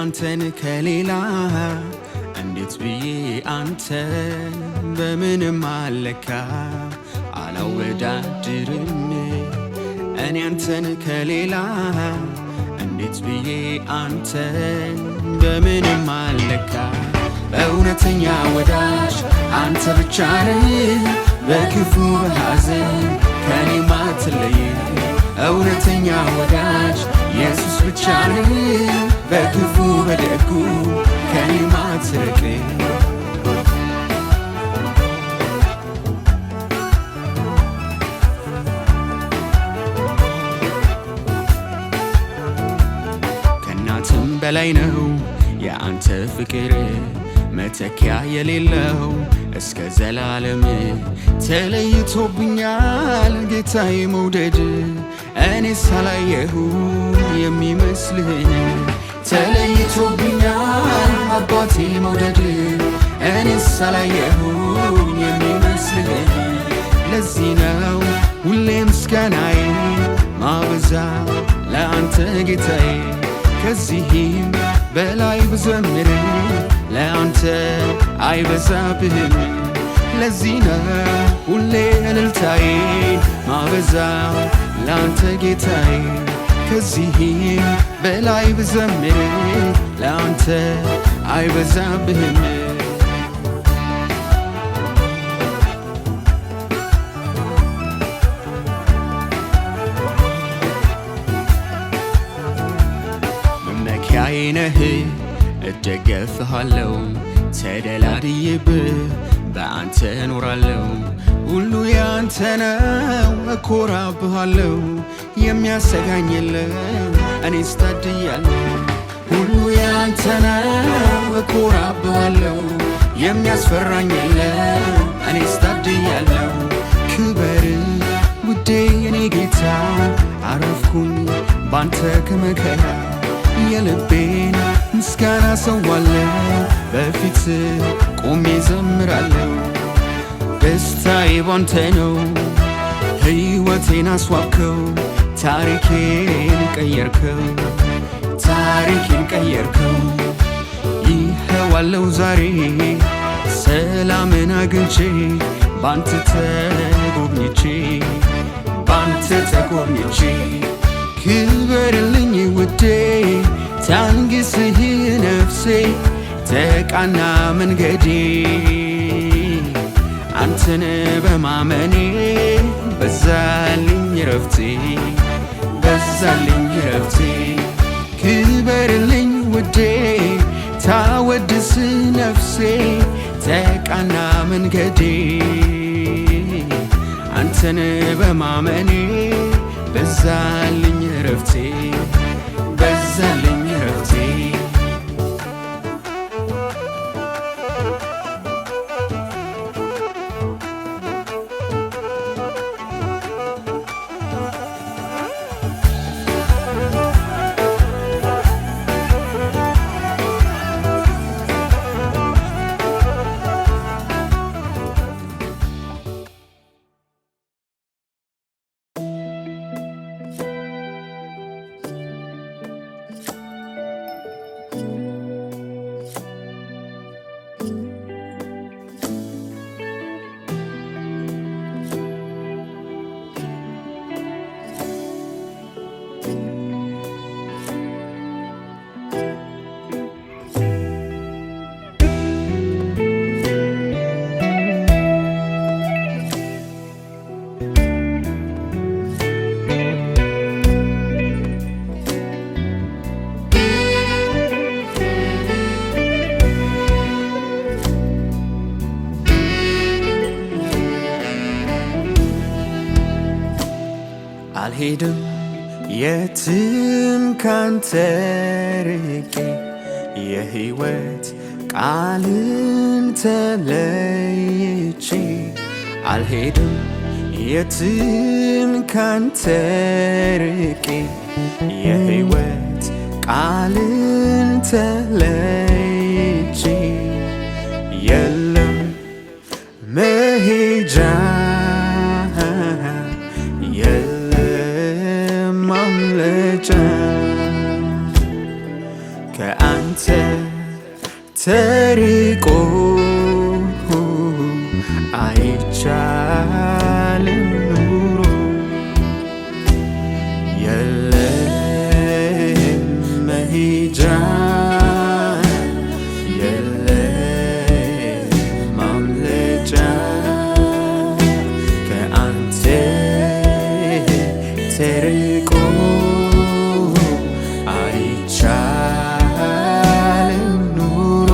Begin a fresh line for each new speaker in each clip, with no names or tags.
አንተን ከሌላ እንዴት ብዬ አንተን በምንም አለካ አላወዳድርም እኔ አንተን ከሌላ እንዴት ብዬ አንተን በምንም አለካ እውነተኛ ወዳጅ አንተ ብቻ ነህ በክፉ በሐዘን ከኔ ማትለይ እውነተኛ ወዳጅ ኢየሱስ ብቻ ነህ በክፉ በደጉ ከኔ ማትርቅ ከእናትም በላይ ነው የአንተ ፍቅር መተኪያ የሌለው እስከ ዘላለም ተለይቶብኛል ጌታዬ መውደድ እኔ ሳላየሁ የሚመስልህ ተለይቶብኛል አባቴ መውደድ እኔ ሳላየሁ የሚመስልህ ለዚህ ነው ሁሌ ምስጋናዬ ማበዛ ለአንተ ጌታዬ ከዚህም በላይ ብዘምር ለአንተ አይበዛብህም ለዚህ ነው ሁሌ እልልታዬ ማበዛ ለአንተ ጌታዬ ከዚህም በላይ ብዘምር ለአንተ አይበዛብህም መመኪያዬ ነህ እደገፍሃለሁ ተደላድዬብህ በአንተ እኖራለሁ ሁሉ ያንተ ነው እኮራብሃለሁ የሚያሰጋኝ የለም እኔስ ታድያለሁ ሁሉ ያንተ ነው እኮራብሃለሁ የሚያስፈራኝ የለም እኔስ ታድያለሁ ክበር ውዴ የኔ ጌታ አረፍኩኝ ባንተ ከመከራ የልቤን ምስጋና ሰዋለሁ በፊት ቆሜ ዘምራለሁ ደስታዬ ባንተ ነው ሕይወቴን አስዋብከው ታሪኬን ቀየርከው ይኸዋለሁ ዛሬ ሰላምን አግኝቼ ባንተ ተጎብኝቼ ክበርልኝ ውዴ ታንግስህ ነፍሴ ተቃና መንገዴ አንተን በማመኔ በዛልኝ ረፍቴ ክበርልኝ ውዴ ታወድስ ነፍሴ ተቃና መንገዴ አንተን በማመኔ በዛልኝ ረፍቴ አልሄድም የትም ካንተ ርቄ የሕይወት ቃልን ተለይቼ አልሄድም የትም ካንተ ርቄ የሕይወት ቃልን ተለይቼ የለም መሄጃ የለም ማምለጫ ከአንተ ተርቆ አይቻልም ኑሮ የለም መሄጃ የለም ማምለጫ ከአንተ ተርቆ አይቻልም ኑሮ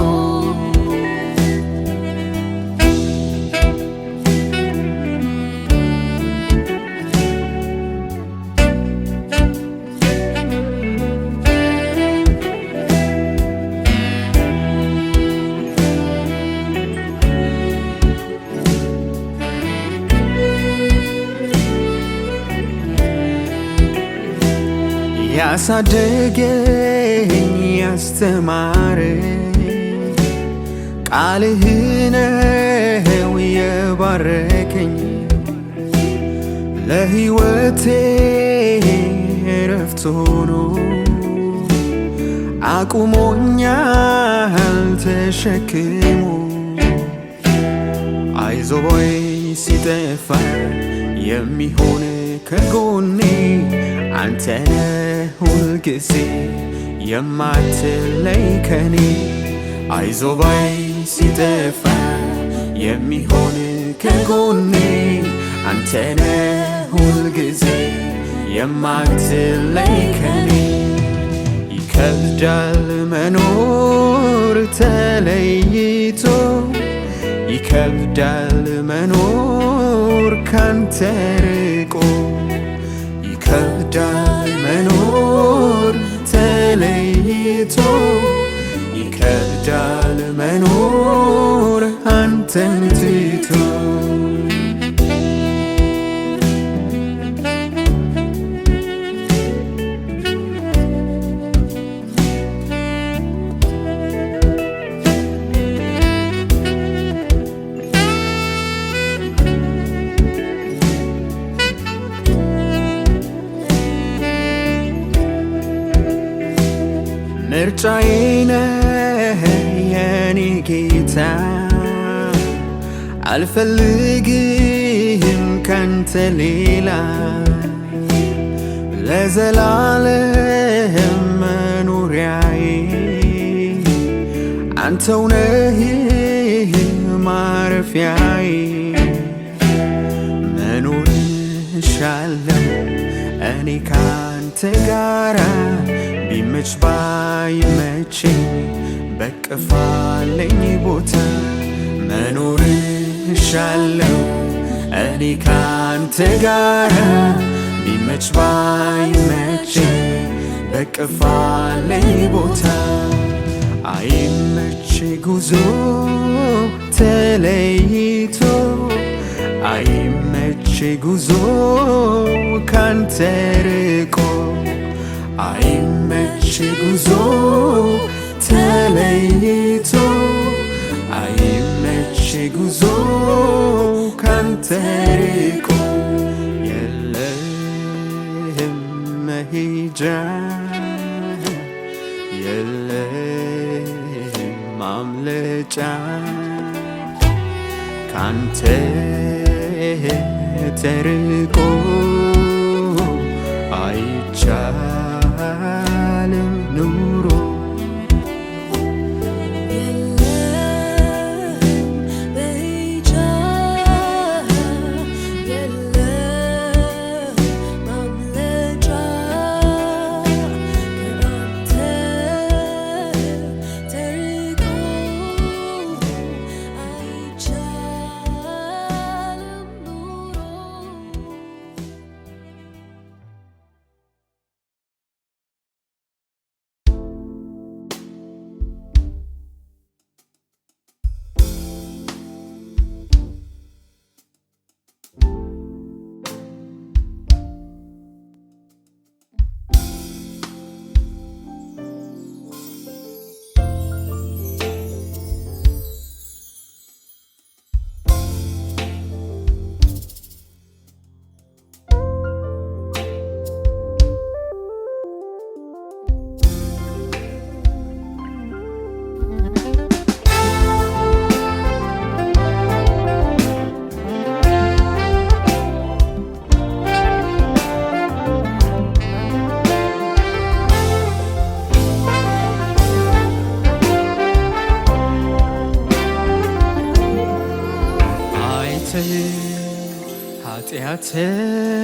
ያሳደገኝ ያስተማረኝ ቃልህ ነው የባረከኝ ለሕይወቴ ዕረፍት ሆኖ አቁሞኛል ተሸክሞ አይዞህ ቦይ ሲጠፋ የሚሆን ከጎኔ አንተ ሁልጊዜ የማትለይ ከኔ አይዞህ ባይ ሲጠፋ የሚሆን ከጎኔ አንተ ሁልጊዜ የማትለይ ከኔ ይከብዳል መኖር ተለይቶ ይከብዳል መኖር ካንተ ርቆ ይከብዳል መኖር ተለይቶ ይከብዳል መኖር አንተን ትቶ ምርጫዬ ነህ የኔ ጌታ አልፈልግህም ካንተ ሌላ ለዘላለም መኖሪያዬ አንተው ነህ ማረፊያዬ መኖር እሻለሁ እኔ ካንተ ጋራ ቢመች ባይመችኝ በቅፋለኝ ቦታ መኖር እሻለሁ እኔ ካንተ ጋራ ቢመች ባይመችኝ በቅፋለኝ ቦታ አይመች ጉዞ ተለይቶ አይመች ጉዞ ካንተ ርቆ አይመች ጉዞ ተለይቶ አይመች ጉዞ ካንተ ርቆ የለም መሄጃ የለም ማምለጫ ካንተ ተርቆ አይቻልም ኑሮ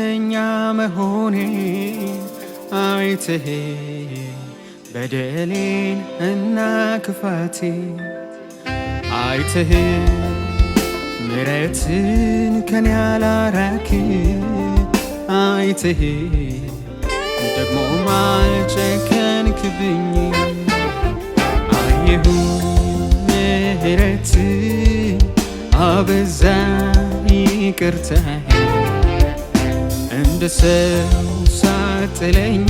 ኃጢአተኛ መሆኔ አይተህ በደሌን እና ክፋቴ አይተህ ምሕረትን ከኔ ያላራክ አይተህ ደግሞ አልጨከንክብኝ አየሁ ምሕረት አበዛ ይቅርታህ እንደ ሰው ሳጥለኝ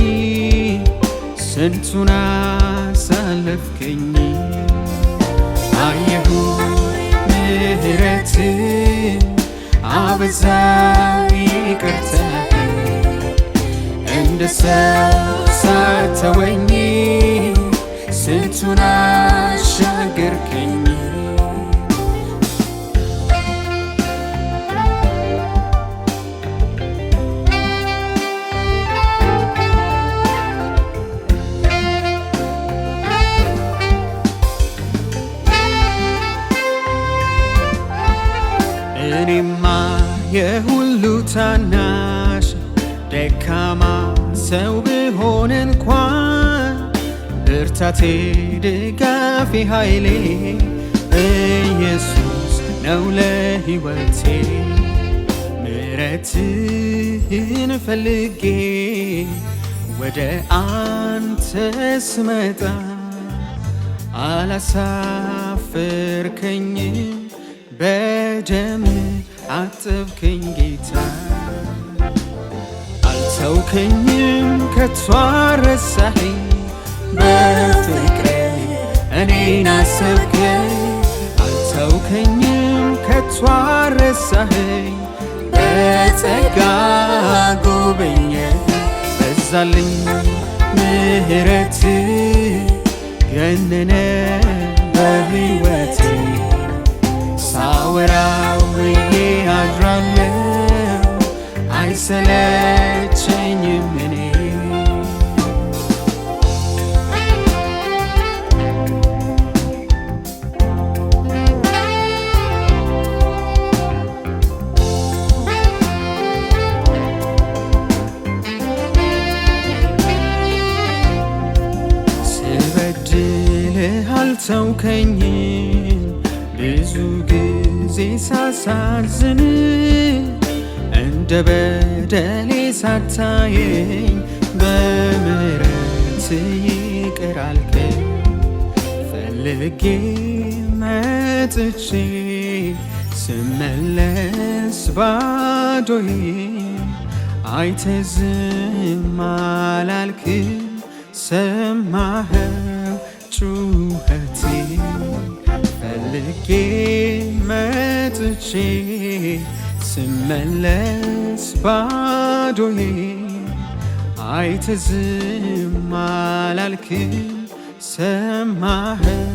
ስንቱን አሳለፍከኝ አየሁ ምሕረት አበዛ ይቅርታህ እንደ ሰው ሳተወኝ ስንቱን አሻገርከኝ እኔማ የሁሉ ታናሽ ደካማ ሰው ብሆን እንኳን ብርታቴ ድጋፌ ኃይሌ ኢየሱስ ነው ለሕይወቴ ምሕረትህን ፈልጌ ወደ አንተ ስመጣ አላሳፈርከኝም በደም አጠብከኝ ጌታ አልተውከኝም ከቶ አልረሳኸኝ በፍቅርህ እኔን አሰብከኝ አልተውከኝም ከቶ አልረሳኸኝ በጸጋ ጎበኘህ በዛልኝ ምሕረትህ ገነነ በሕይወቴ ሳወራው ውዬ አድራለሁ አይሰለቸኝም እኔ ስበድልህ አልተውከኝም ብዙ ጊዜ ሳሳዝን እንደ በደሌ ሳታየኝ በምሕረት ይቅር አልከኝ ፈልጌ መጥቼ ስመለስ ባዶዬ አይተህ ዝም አላልክም ሰማኸው ጩኸቴ ፈልጌ መጥቼ ስመለስ ባዶዬ አይተህ ዝም አላልክም ሰማኸው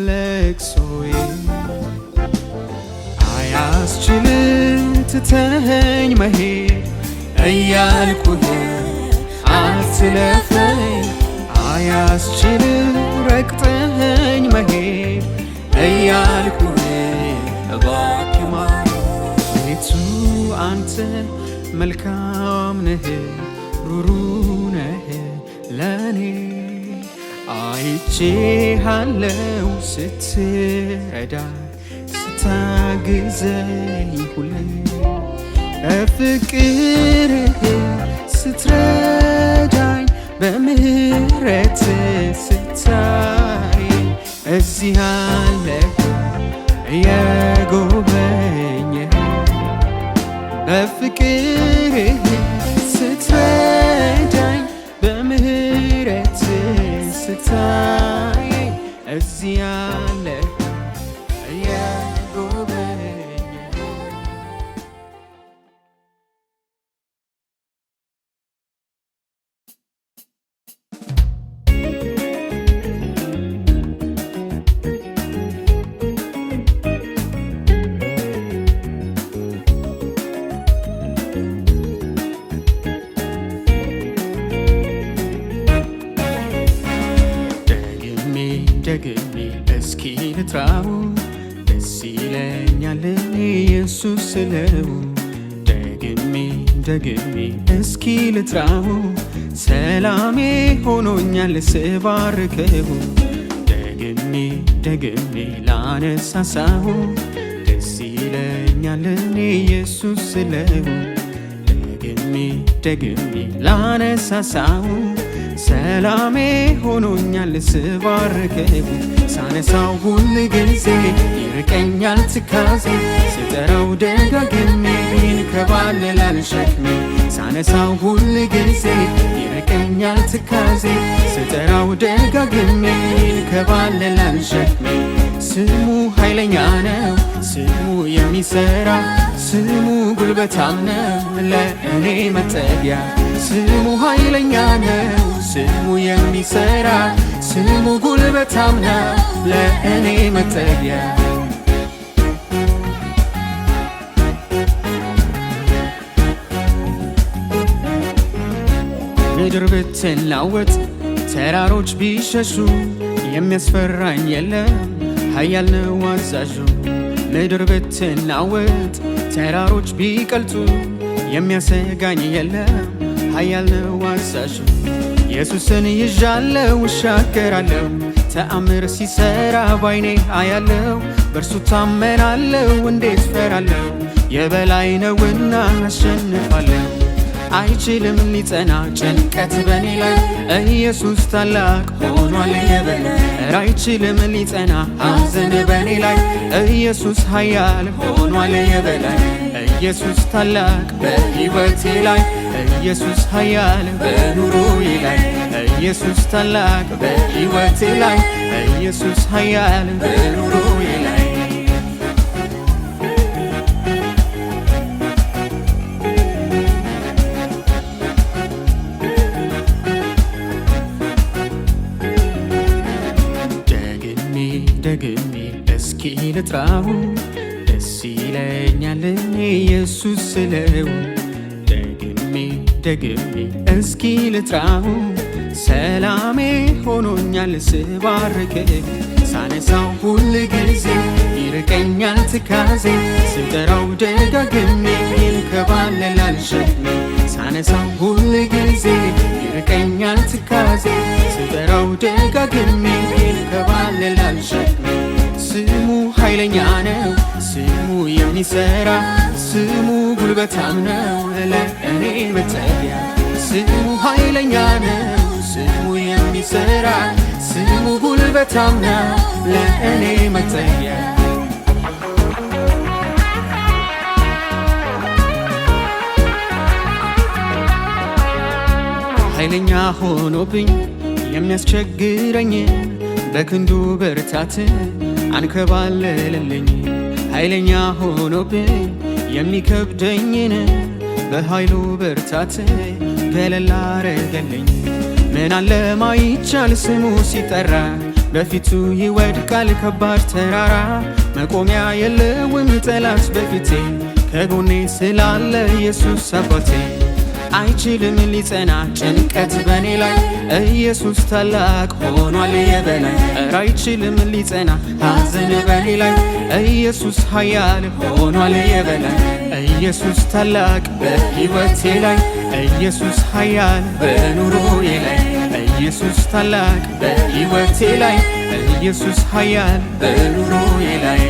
ለቅሶዬ አያስችልም ትተኸኝ መሄድ እያልኩህ አትለፈኝ አያስችልም ረግጠኸኝ መሄድ እያልኩህ እባክህ ማረኝ ቤቱ አንተ መልካም ነህ ሩሩ ነህ ለኔ አይቼሃለው ስትረዳኝ ስታግዘኝ ሁሌ በፍቅርህ ስትረዳኝ በምህረት ስታይ እዚህ አለህ የጎበኘህ በፍቅርህ ስትረዳኝ በምህረት ስታይ እዚህ አለህ ደግሜ እስኪ ልጥራው ደስ ይለኛል ኢየሱስ ስለው ደግሜ ደግሜ እስኪ ልጥራው ሰላሜ ሆኖኛል ስባርከው ደግሜ ላነሳሳው ደስ ይለኛል እኔ ኢየሱስ ስለው ደግሜ ላነሳሳው ሰላሜ ሆኖኛል ስባርከው ሳነሳው ሁል ጊዜ ይርቀኛል ትካዜ ስጠራው ደጋግሜ ይንከባለላል ሸክሜ ሳነሳው ሁል ጊዜ ይርቀኛል ትካዜ ስጠራው ደጋግሜ ይንከባለላል ሸክሜ ስሙ ኃይለኛ ነው ስሙ የሚሰራ ስሙ ጉልበታም ነው ለእኔ መጠጊያ ስሙ ኃይለኛ ነው ስሙ የሚሰራ ስሙ ጉልበታም ነው ለእኔ መጠጊያ ምድር ብትናወጥ ተራሮች ቢሸሹ የሚያስፈራኝ የለም ኃያል ነው አዛዡ ምድር ብትናወጥ ተራሮች ቢቀልጡ የሚያሰጋኝ የለም ኃያል ነው አዛዡ ኢየሱስን ይዣለው እሻገራለው ተአምር ሲሰራ ባይኔ አያለው በእርሱ ታመናለው እንዴት ፈራለው የበላይ ነውና አሸንፋለው አይችልም ሊጸና ጭንቀት በኔ ላይ ኢየሱስ ታላቅ ሆኗል የበላይ አይችልም ሊጸና ሐዘን በኔ ላይ ኢየሱስ ኃያል ሆኗል የበላይ ኢየሱስ ታላቅ በሕይወቴ ላይ ኢየሱስ ኃያል በኑሮዬ ላይ ኢየሱስ ታላቅ በሕይወቴ ላይ ኢየሱስ ኃያል በኑሮዬ ላይ ደግሜ እስኪ ልጥራው ደስ ይለኛል እኔ ኢየሱስ ስለው ደግሜ እስኪ ልጥራው ሰላሜ ሆኖኛል ስባርከው ሳነሳው ሁል ጊዜ ይርቀኛል ትካዜ ስጠራው ደጋግሜ ይንከባለላል ሸክሜ ሳነሳው ሁል ጊዜ ይርቀኛል ትካዜ ስጠራው ደጋግሜ ይንከባለላል ሸክሜ ስሙ ኃይለኛ ነው ስሙ የሚሰራ ስሙ ጉልበታም ነው ለእኔ መጠጊያ ስሙ ኃይለኛ ነው ስሙ የሚሰራ ስሙ ጉልበታም ነው ለእኔ መጠጊያ ኃይለኛ ሆኖብኝ የሚያስቸግረኝ በክንዱ ብርታት አንከባለለልኝ ኃይለኛ ሆኖብኝ የሚከብደኝን በኃይሉ ብርታት ገለል አረገልኝ ምን አለ ማይቻል ስሙ ሲጠራ በፊቱ ይወድቃል ከባድ ተራራ መቆሚያ የለውም ጠላት በፊቴ ከጎኔ ስላለ ኢየሱስ አባቴ አይችልም ሊጸና ጭንቀት በኔ ላይ ኢየሱስ ታላቅ ሆኗል የበላይ አይችልም ሊጸና ሐዘን በኔ ላይ ኢየሱስ ኃያል ሆኗል የበላይ ኢየሱስ ታላቅ በሕይወቴ ላይ ኢየሱስ ኃያል በኑሮዬ ላይ ኢየሱስ ታላቅ በሕይወቴ ላይ ኢየሱስ ኃያል በኑሮዬ ላይ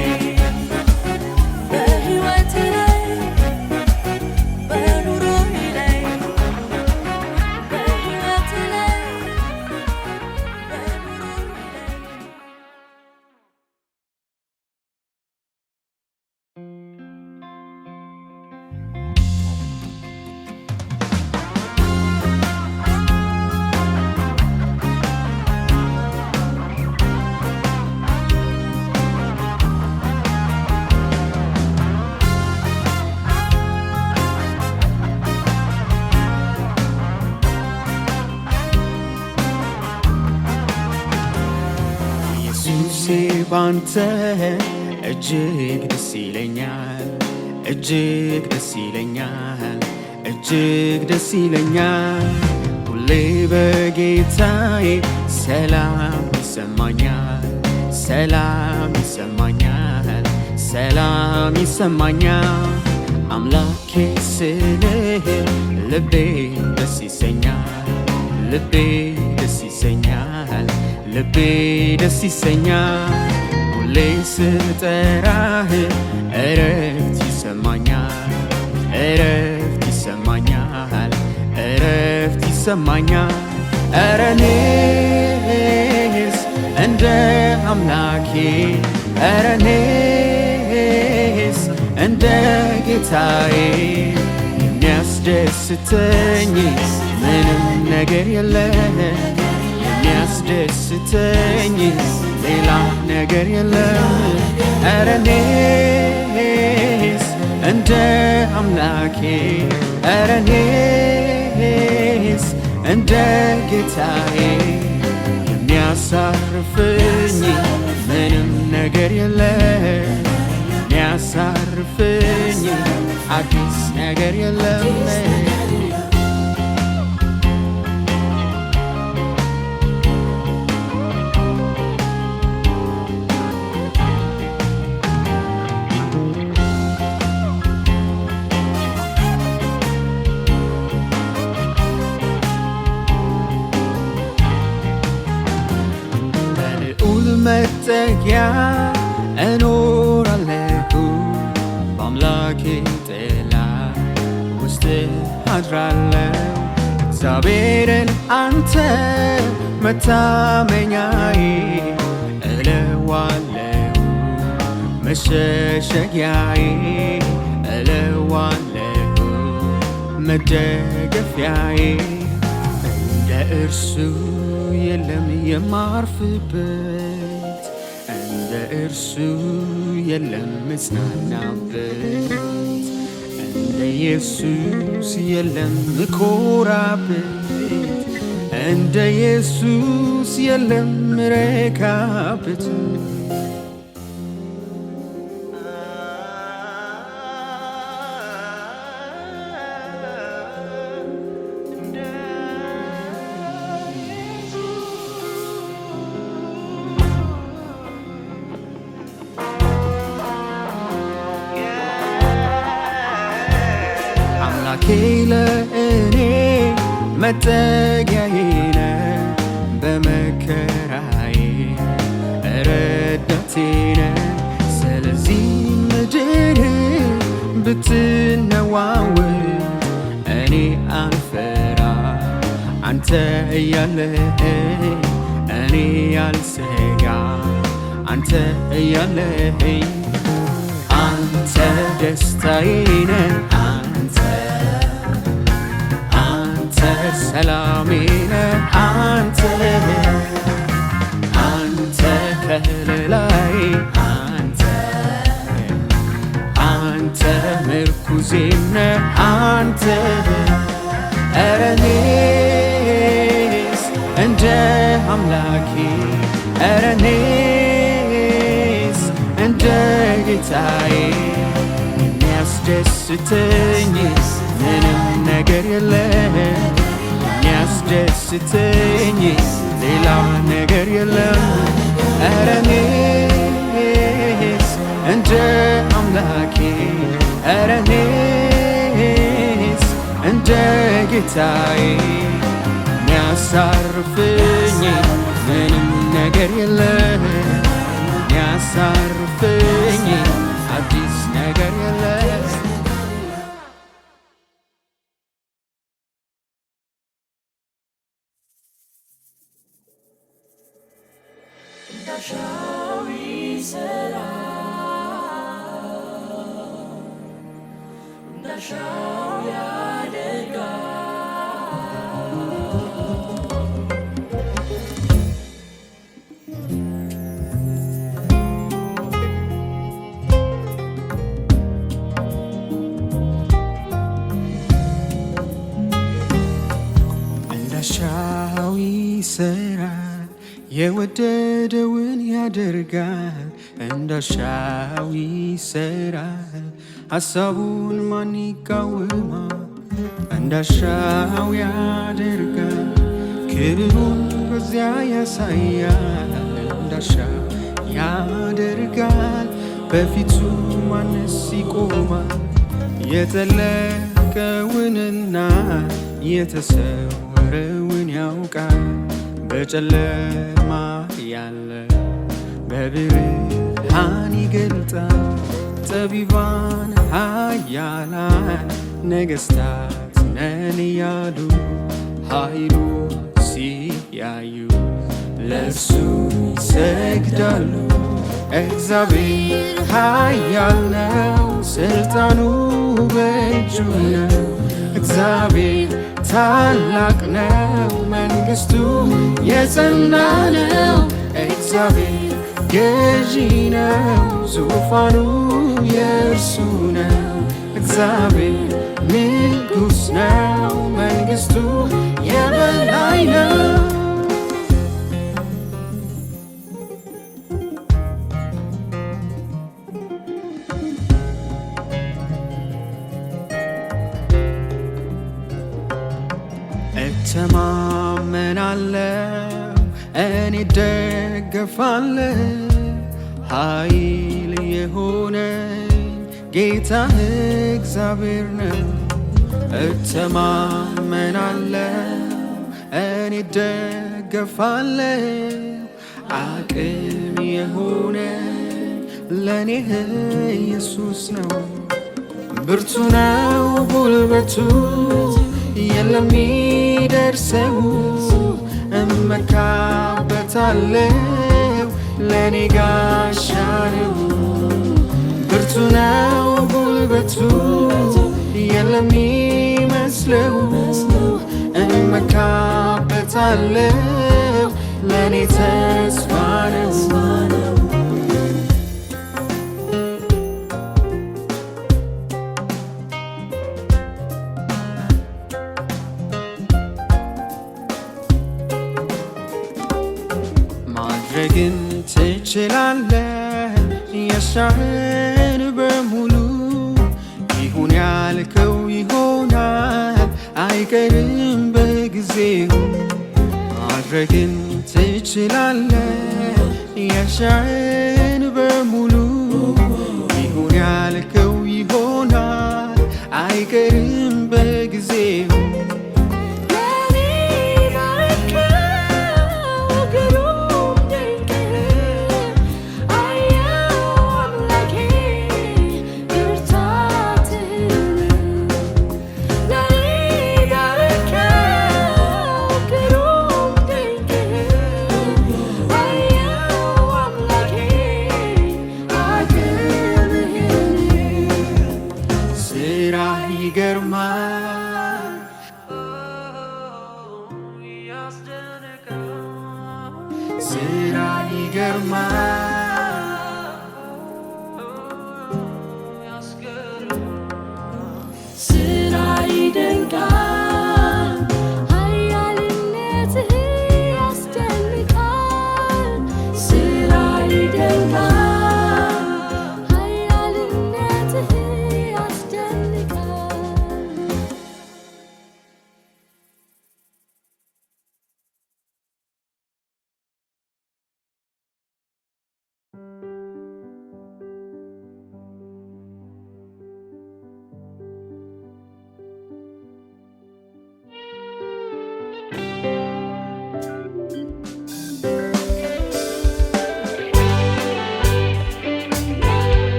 ባንተ እጅግ ደስ ይለኛል እጅግ ደስ ይለኛል እጅግ ደስ ይለኛል ሁሌ በጌታዬ ሰላም ይሰማኛል ሰላም ይሰማኛል ሰላም ይሰማኛል አምላኬ ስልህ ልቤ ደስ ይሰኛል ልቤ ደስ ይሰኛል ልቤ ደስ ይሰኛል ሁሌ ስጠራህ እረፍት ይሰማኛል እረፍት ይሰማኛል እረፍት ይሰማኛል ኧረ እኔስ እንደ አምላኬ ኧረ እኔስ እንደ ጌታዬ የሚያስደስተኝ ምንም ነገር የለም የሚያስደስተኝ ሌላ ነገር የለም ኧረ እኔስ እንደ አምላኬ ኧረ እኔስ እንደ ጌታዬ የሚያሳርፈኝ ምንም ነገር የለም የሚያሳርፈኝ አዲስ ነገር የለም መጠጊያ እኖራለሁ በአምላኬ ጥላ ውስጥ አድራለሁ እግዚአብሔርን አንተ መታመኛዬ እለዋለሁ መሸሸጊያዬ እለዋለሁ መደገፊያዬ እንደ እርሱ የለም የማርፍበት እንደ እርሱ የለም መጽናናበት እንደ ኢየሱስ የለም ምኮራበት እንደ ኢየሱስ የለም ምረካበት አምላኬ ለእኔ መጠጊያዬ ነህ በመከራዬ ረዳቴ ነህ ስለዚህ ምድር ብትነዋወጥ እኔ አልፈራ አንተ እያለህ እኔ አልሰጋ አንተ እያለህ አንተ ደስታዬ ነህ ሰላሜ ነህ አንተ ከለላዬ አንተ ምርኩዜ ነህ አንተ ኧረ እኔስ እንደ አምላኬ ኧረ እኔስ እንደ ጌታዬ የሚያስደስተኝ ምንም ነገር የለም የሚያስደስተኝ ሌላ ነገር የለም ኧረ እኔስ እንደ አምላኬ ኧረ እኔስ እንደ ጌታዬ የሚያሳርፈኝ ምንም ነገር የለም የሚያሳርፈኝ አዲስ ነገር የለም
እንዳሻው ይሰራል እንዳሻው ያደርጋል
እንዳሻው ይሰራል የወደደውን ያደርጋል እንዳሻው ይሰራል ሐሳቡን ማን ይቃወማል እንዳሻው ያደርጋል ክብሩን በዚያ ያሳያል እንዳሻው ያደርጋል በፊቱ ማንስ ይቆማል የጠለቀውንና የተሰወረውን ያውቃል። በጨለማ ያለ በብርሃን ይገልጣል። ጠቢባን ኃያላን ነገሥታት ነን እያሉ ኃይሉ ሲያዩ ለእርሱ ይሰግዳሉ። እግዚአብሔር ኃያል ነው፣ ስልጣኑ በእጁ ነው። እግዚአብሔር ታላቅ ነው፣ መንግሥቱ የጸና ነው። እግዚአብሔር ገዢ ነው፣ ዙፋኑ የእርሱ ነው። እግዚአብሔር ንጉሥ ነው፣ መንግሥቱ የበላይ ነው። እተማመናለሁ፣ እኔ እደገፋለሁ፣ ኃይል የሆነኝ ጌታ እግዚአብሔር ነው። እተማመናለሁ፣ እኔ እደገፋለሁ፣ አቅም የሆነኝ ለእኔ ኢየሱስ ነው። ብርቱ ነው ጉልበቱ የለም ሚደርሰው፣ እመካበታለሁ ለኔ ጋሻ ነው። ብርቱ ነው ጉልበቱ የለም ሚመስለው፣ እመካበታለሁ ለኔ ተስፋ ነው። ማድረግን ትችላለህ ያሻህን በሙሉ፣ ይሁን ያልከው ይሆናል አይቀርም በጊዜው። ማድረግን ትችላለህ ያሻህን በሙሉ፣ ይሁን ያልከው ይሆናል አይቀርም በጊዜው። ይገርማል ስራ ይገርማል፣
ስራ ይደንቃል፣ ኃያልነትህ ያስደንቃል። ስራ ይደንቃል፣ ኃያልነትህ ያስደንቃል።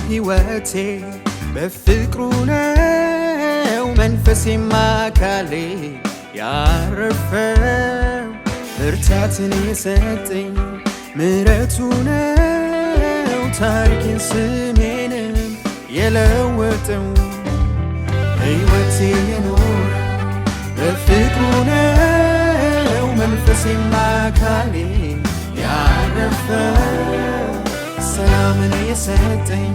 ሕይወቴ በፍቅሩ ነው፣ መንፈሴም አካሌ ያረፈው። ብርታትን የሰጠኝ ምሕረቱ ነው፣ ታሪኬን ስሜንም የለወጠው። ሕይወቴ የኖረ በፍቅሩ ነው፣ መንፈሴም አካሌ ያረፈው። ሰላምን የሰጠኝ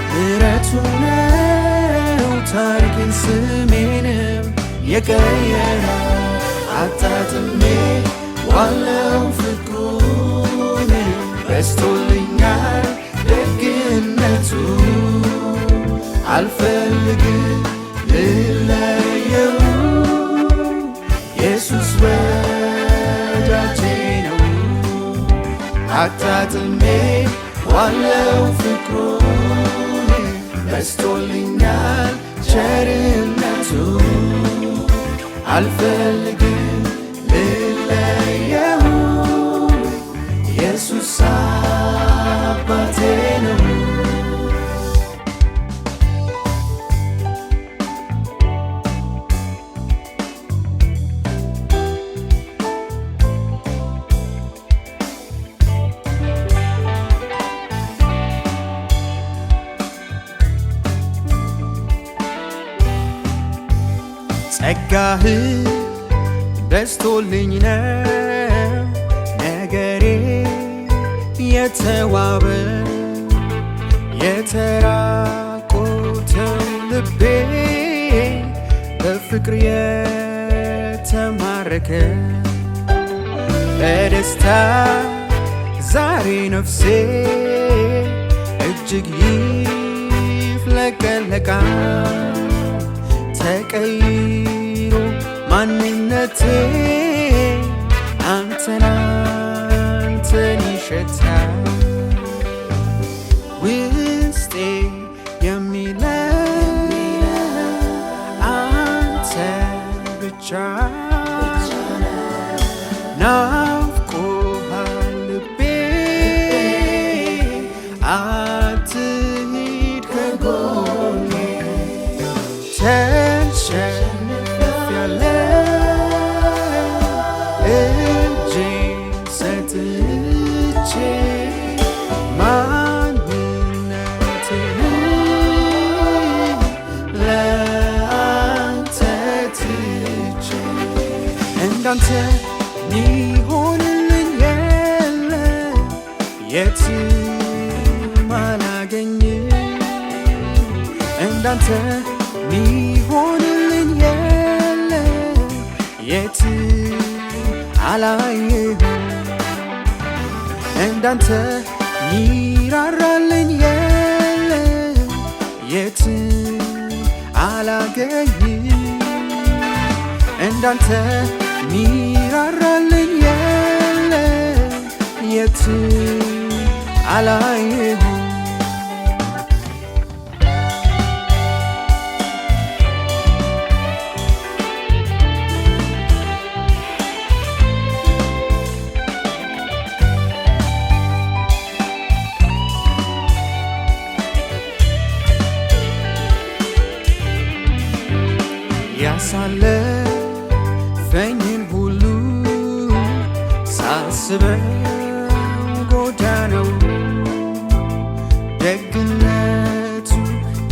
ምሕረቱ ነው፣ ታሪኬን ስሜንም የቀየረ። አጣጥሜ ዋለው ፍቅሩን፣ በስቶልኛል ደግነቱ። አልፈልግም ልለየው ወዳጄ ነው አጣጥሜ ዋለው ፍቅሩን በስቶልኛል ቸርነቱ አልፈልግም ልለየው ኢየሱስ አባቴ ነው ጸጋህ በስቶልኝ ነው ነገሬ የተዋበ የተራቆተው ልቤ በፍቅር የተማረከ በደስታ ዛሬ ነፍሴ እጅግ ይፍለቀለቃል ተቀይሮ ማንነቴ አንተን ይሸታል ውስጤ የሚለው አንተ ብቻ ናፍቆሃል ልቤ አትሂድ ከጎኔ እንዳንተ ሚሆንልኝ የለም የትም አላገኝም እንዳንተ ሚሆንልኝ የለም የትም አላየሁም እንዳንተ ሚራራልኝ የለም የትም አላገኝም እንዳንተ ሚራራልኝ የለም የትም አላየሁም ያሳለፈኝን ሁሉ ሳስበው ጎዳናው ደግነቱ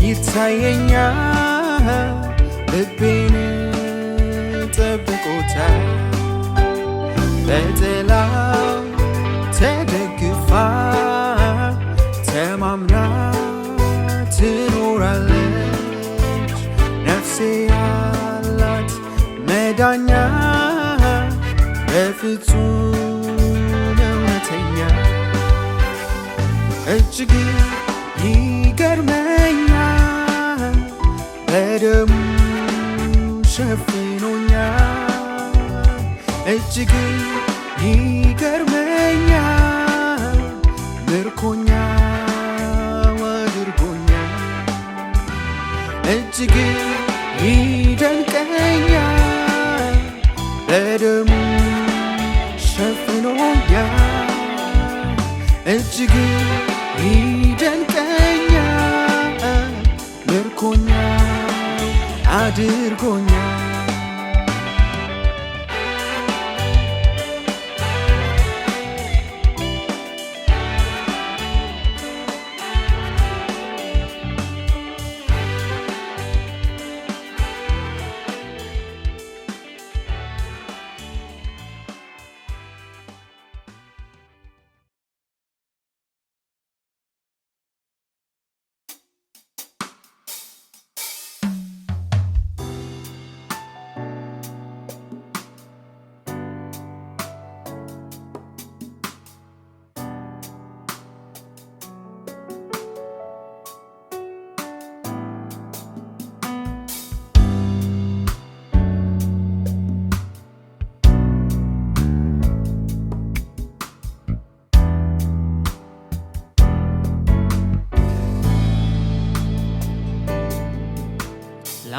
ይታየኛል ልቤን ጠብቆታል በጥላው ተደግፋ ተማምና ትኖራለች ነፍሴ መዳኛ በፍጹም እውነተኛ እጅግ ይገርመኛል በደሙ ሸፍኖኛል እጅግ ይገርመኛል ምርኮኛ አድርጎኛል እጅግ ይደንቀኛል በደሙ ሸፍኖኛል እጅግ ይደንቀኛል ምርኮኛ አድርጎኛል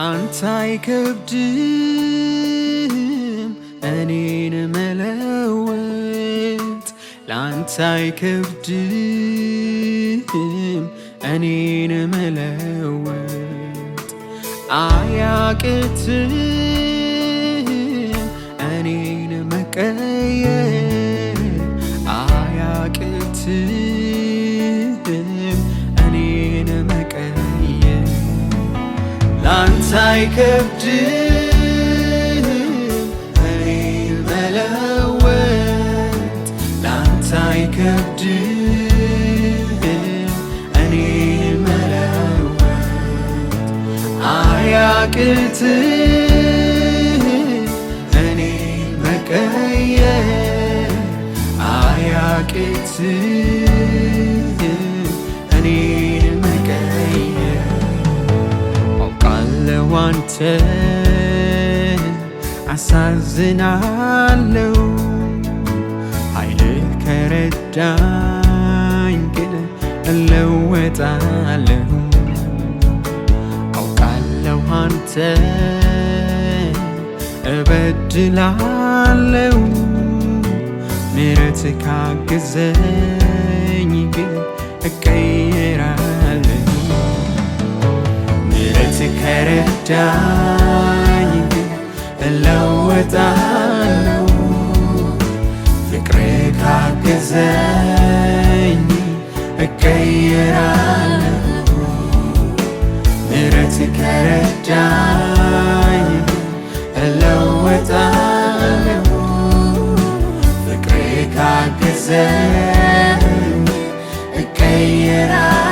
ላንተ አይከብድም እኔን መለወጥ ላንተ አይከብድም እኔን መለወጥ አያቅትም እኔን መቀየር አያቅትም እኔን መቀየር ላንተ አይከብድም እኔን መለወጥ ላንተ አይከብድም እኔን መለወጥ አያቅትም እኔን መቀየር አያቅትም እኔን መቀየር አውቃለሁ አንተን አሳዝናለሁ ኃይልህ ከረዳኝ ግን እለወጣለሁ አውቃለሁ አንተን እበድላለሁ ምሕረት ካገዘኝ ግን እቀየራለሁ ምሕረት ከረዳኝ ግን እለወጣለሁ ፍቅር ካገዘኝ እቀየራለሁ ምሕረት ከረዳኝ እለወጣለሁ ፍቅር ካገዘኝ እቀየራለሁ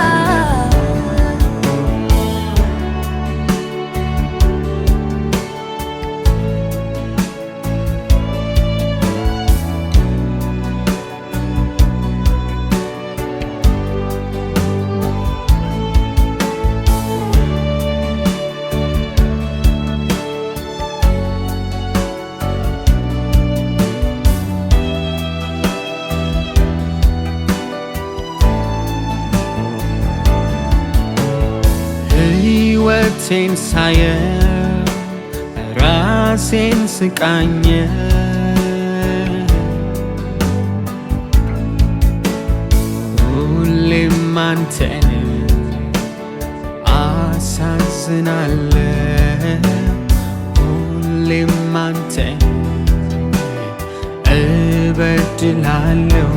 ሕይወቴን ሳየው ራሴን ስቃኘው ሁሌም አንተን አሳዝናለሁ ሁሌም አንተን እበድላለሁ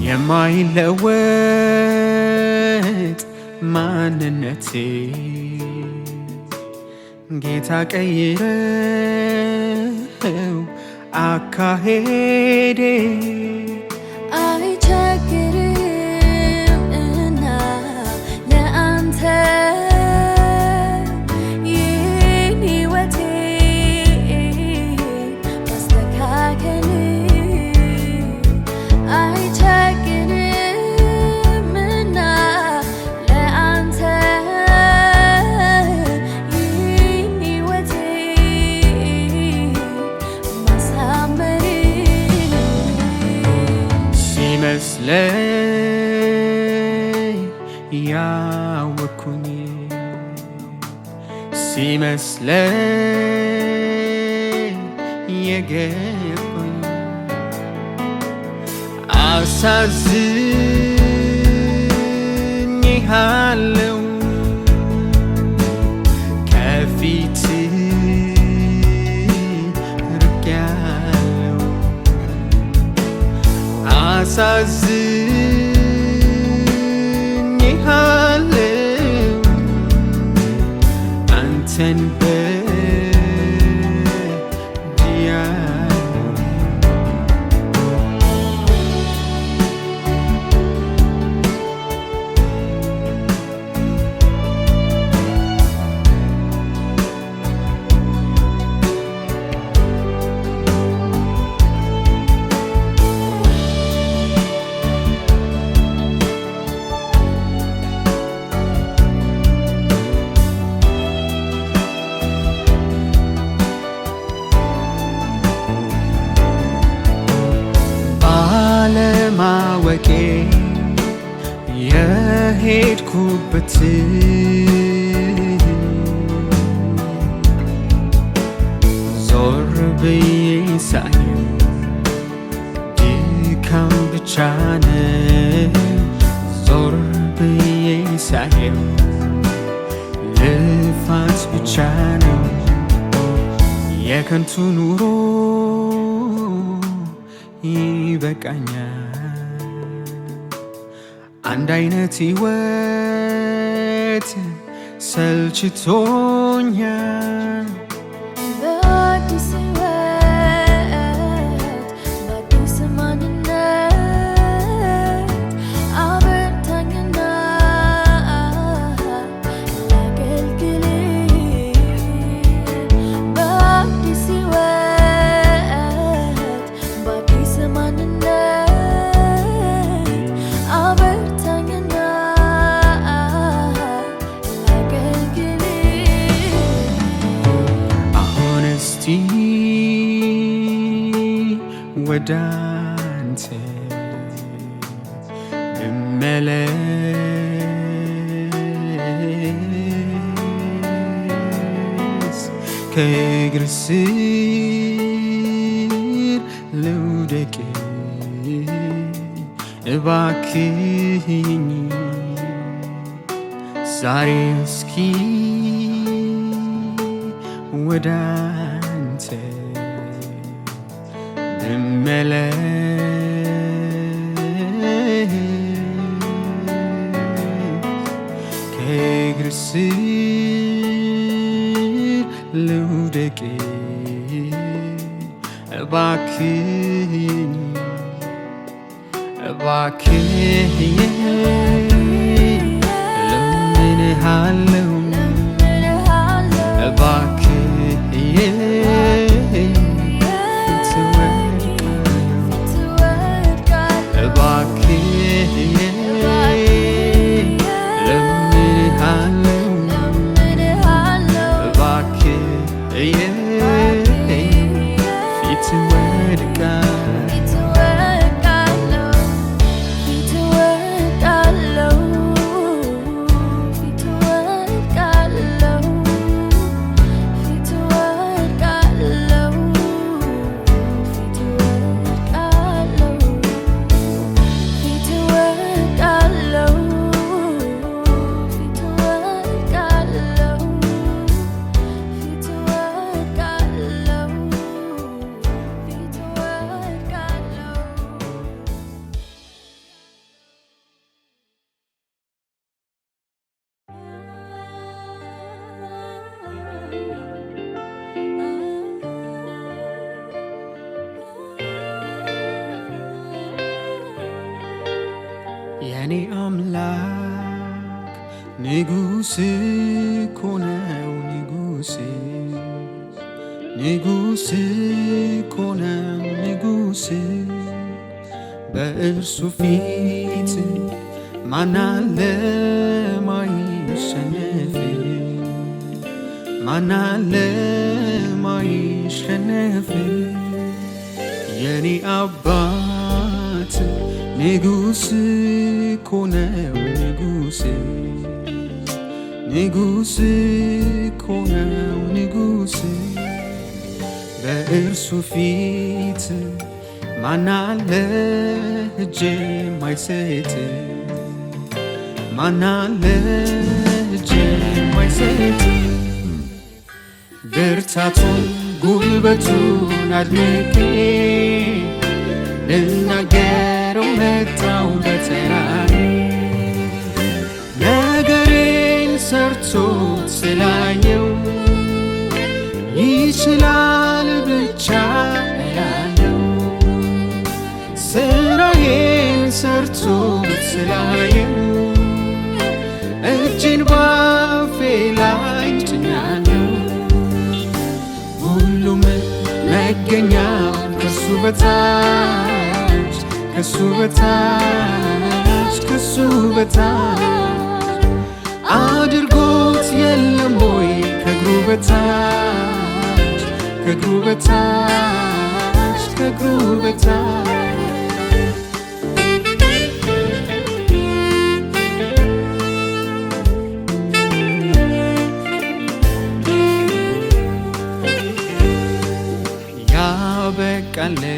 የማይለወጥ ማንነቴ ጌታ ቀይረው አካሄዴ
አይቸግርም እና ለአንተ ይህን ሕይወቴ ማስተካከል አይቸግርም እና ለአንተ ይህን ሕይወቴ ማሳመር
ሲመስለኝ ያወኩኝ ሲመስለኝ የገባኝ አሳዝኜሃለሁ ከፊት ርቄያለሁ አሳዝኜሃለሁ አንተን በድያለሁ ባለማወቄ የሄድኩበት ሳየው ድካም ብቻ ነው። ዞር ብዬ ሳየው ልፋት ብቻ ነው። የከንቱ ኑሮ ይበቃኛል። አንድ አይነት ሕይወት ሰልችቶኛል።
በአዲስ ሕይወት በአዲስ ማንነት አበርታኝና ላገልግልህ። በአዲስ ሕይወት በአዲስ ማንነት አበርታኝና
ወደ አንተ ልመለስ፣ ከእግር ስር ልውደቅ እባክህኝ ዛሬ እስኪ ወደ አንተ ልመለስ፣ ከእግር ስር ልውደቅ እባክህኝ እባክህኝ እለምንሃለሁ እባክህኝ የኔ አምላክ ንጉሥ እኮ ነው። ንጉሥ እኮ ነው። ንጉሥ በእርሱ ፊት ማን አለ ማይሸነፍ? ማን አለ ማይሸነፍ? የኔ አባት ንጉሥ እኮ ነው። ንጉሥ እኮ ነው። ንጉሥ በእርሱ ፊት ማን አለ እጅ የማይሰጥ? ማን አለ እጅ የማይሰጥ? ብርታቱን ጉልበቱን አድንቄ ልናገረው መጣው በተራዬ። ነገሬን ሰርቶት ስላየው ይችላል ብቻ እላለሁ። ስራዬን ሰርቶት ስላየው እጄን ባፌ ላይ ጭኛለሁ። ሁሉም መገኛው ከሱ በታች ከሱ በታች ከሱ በታች አድርጎት የለም ወይ? ከእግሩ በታች ከእግሩ በታች ከእግሩ በታች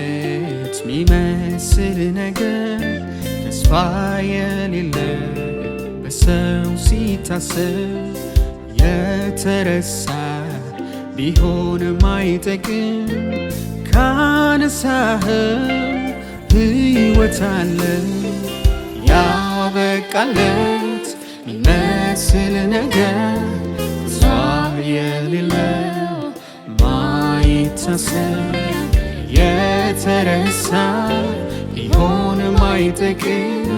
እውነት ሚመስል ነገር ተስፋ የሌለ በሰው ሲታሰብ የተረሳ ቢሆንም አይጠቅም ካነሳኸው ሕይወት አለ ያበቃለት ሚመስል ነገር ተስፋ የሌለው ማይታሰብ የተረሳ ቢሆንም አይጠቅም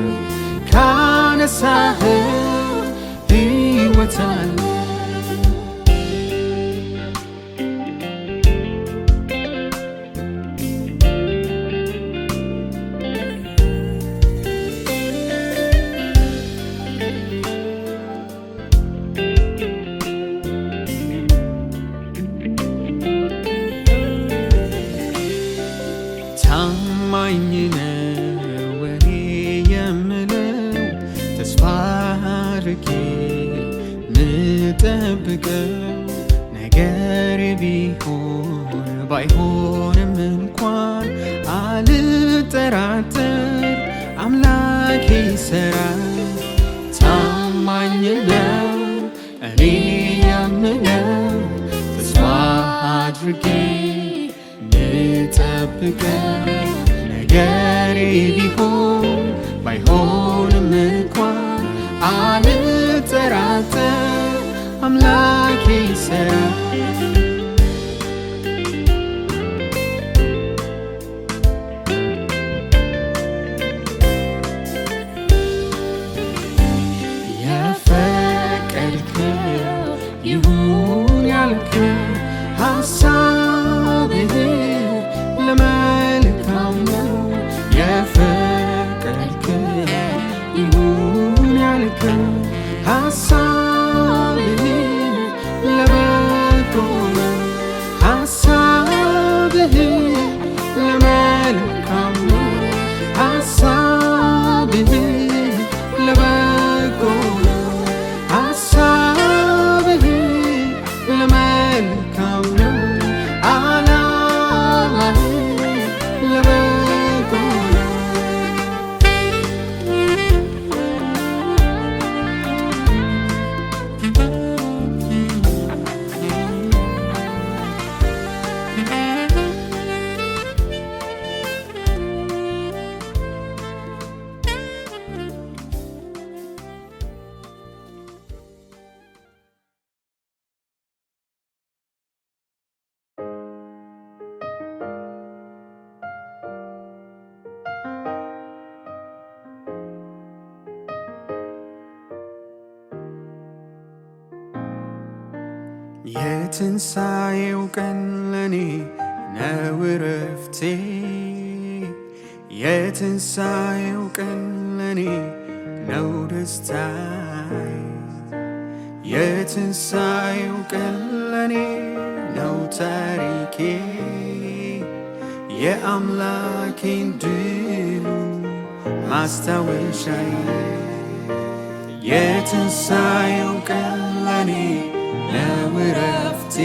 ካነሳኸው ሕይወት አለ ታማኝ ነው እኔ የምለው ተስፋ አድርጌ ምጠብቀው ነገር ቢሆን ባይሆንም እንኳን አልጠራጠር አምላኬ ይሠራል ታማኝ ነው እኔ የምለው ተስፋ አድርጌ ምጠብቀው ነገር ቢሆን ባይሆንም እንኳን አልጠራጠር አምላኬ ይሠራል የፈቀድከው ይሁን ያልከው ሐሳብህ ለመልካም ነው የፈቀድከው ይሁን ያልከው ሐሳብህ ለበጎ ነው ሐሳብህ ለመልካም ነው ሐሳብህ ለበጎ ነው ሐሳብህ ለመልካም ነው ዓላማህ ለበጎ ነው የትንሣኤው ቀን ለኔ ነው ዕረፍቴ የትንሣኤው ቀን ለኔ ነው ደስታዬ የትንሣኤው ቀን ለኔ ነው ታሪኬ የአምላኬን ድሉ ማስታወሻዬ የትንሣኤው ቀን ለኔ ነው ዕረፍቴ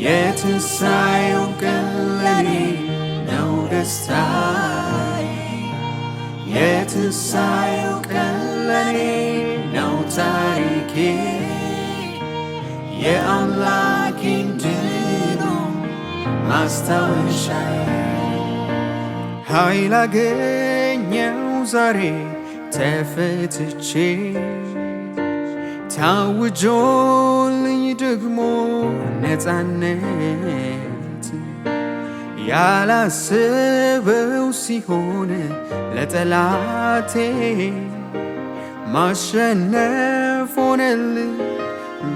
የትንሣኤው ቀን ለኔ ነው ደስታዬ የትንሣኤው ቀን ለኔ ነው ታሪኬ የአምላኬን ድሉ ማስታወሻዬ ኃይል አገኘው ዛሬ ተፈትቼ ታውጆልኝ ደግሞ ነፃነት ያላሰበው ሲሆን ለጠላቴ ማሸነፍ ሆነልኝ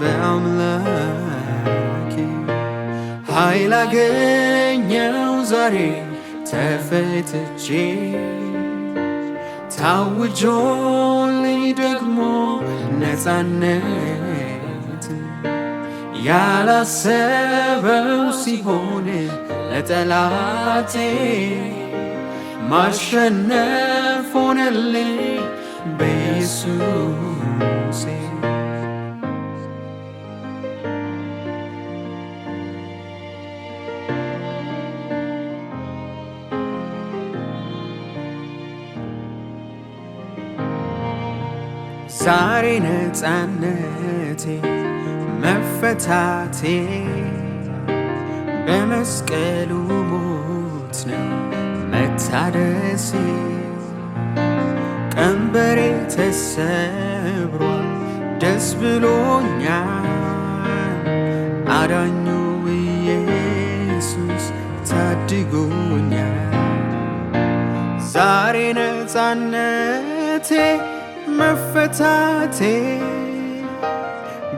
በአምላኬ ኃይል አገኘው ዛሬ ተፈትቼ ታውጆልኝ ደግሞ ነፃነት ያላሰበው ሲሆን ለጠላቴ ማሸነፍ ሆነልኝ በኢየሱሴ ዛሬ ነፃነቴ መፈታቴ በመስቀሉ ሞት ነው መታደሴ። ቀንበሬ ተሰብሯል ደስ ብሎኛል፣ አዳኙ ኢየሱስ ታድጎኛል። ዛሬ ነፃነቴ መፈታቴ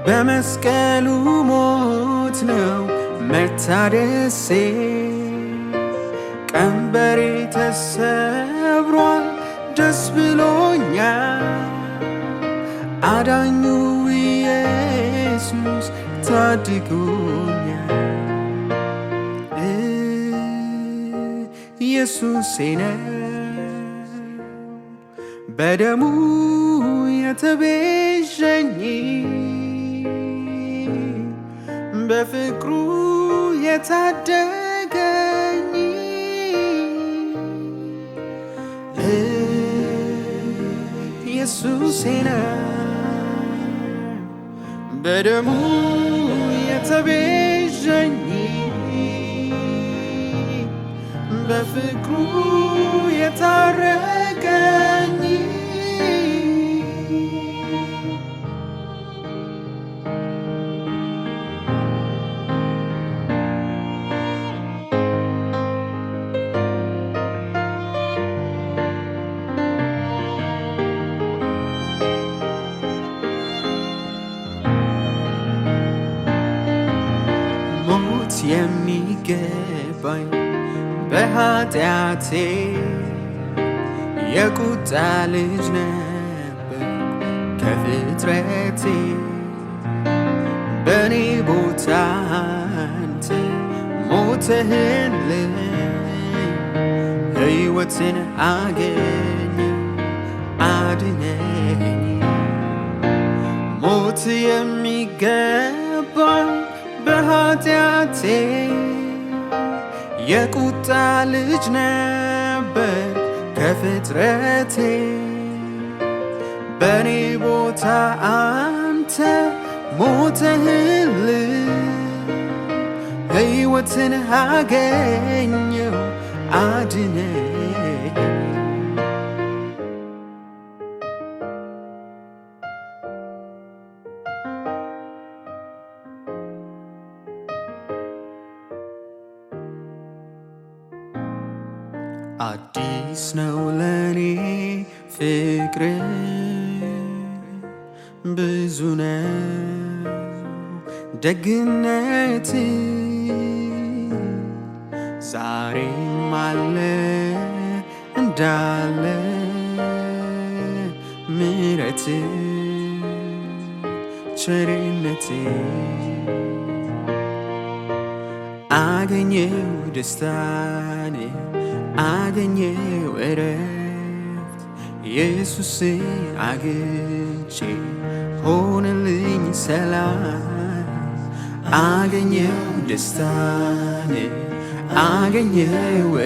በመስቀሉ ሞት ነው መታደሴ። ቀንበሬ ተሰብሯል ደስ ብሎኛል፣ አዳኙ ኢየሱስ ታድጎኛል። ኢየሱሴ ነው በደሙ የተቤዠኝ፣ በፍቅሩ የታደገኝ። ኢየሱሴ ነው በደሙ የተቤዠኝ፣ በፍቅሩ የታረቀኝ። ሞት የሚገባኝ በኃጢአቴ የቁጣ ልጅ ነበር ከፍጥረቴ። በኔ ቦታ አንተ ሞተህልኝ፣ ሕይወትን አገኘ አድነኝ። ሞት የሚገባኝ በኃጢአቴ የቁጣ ልጅ ነበር ከፍጥረቴ። በኔ ቦታ አንተ ሞተህልኝ፣ ሕይወትን አገኘው አድነኝ። አዲስ ነው ለኔ ፍቅር ብዙ ነው ደግነት፣ ዛሬም አለ እንዳለ ምሕረት ቸርነት። አገኘው ደስታን አገኘው እረፍት፣ ኢየሱስን አግኝቼ ሆነልኝ ሰላም። አገኘው ደስታን አገኘው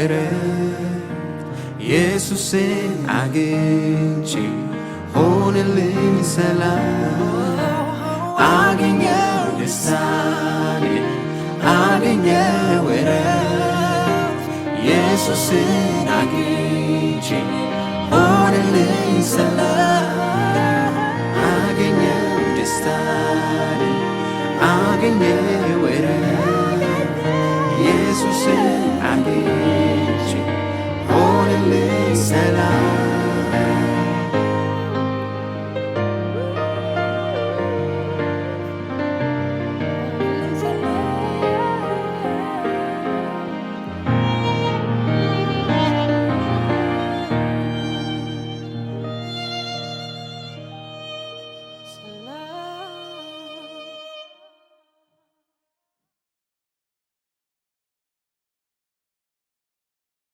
እረፍት፣ ኢየሱስን አግኝቼ ሆነልኝ ሰላም። አገኘው ደስታን አገኘው እረፍት፣ ኢየሱስን አግኝቼ ሆነልኝ ሰላም። አገኘው ደስታን አገኘው እረፍት፣ ኢየሱስን አግኝቼ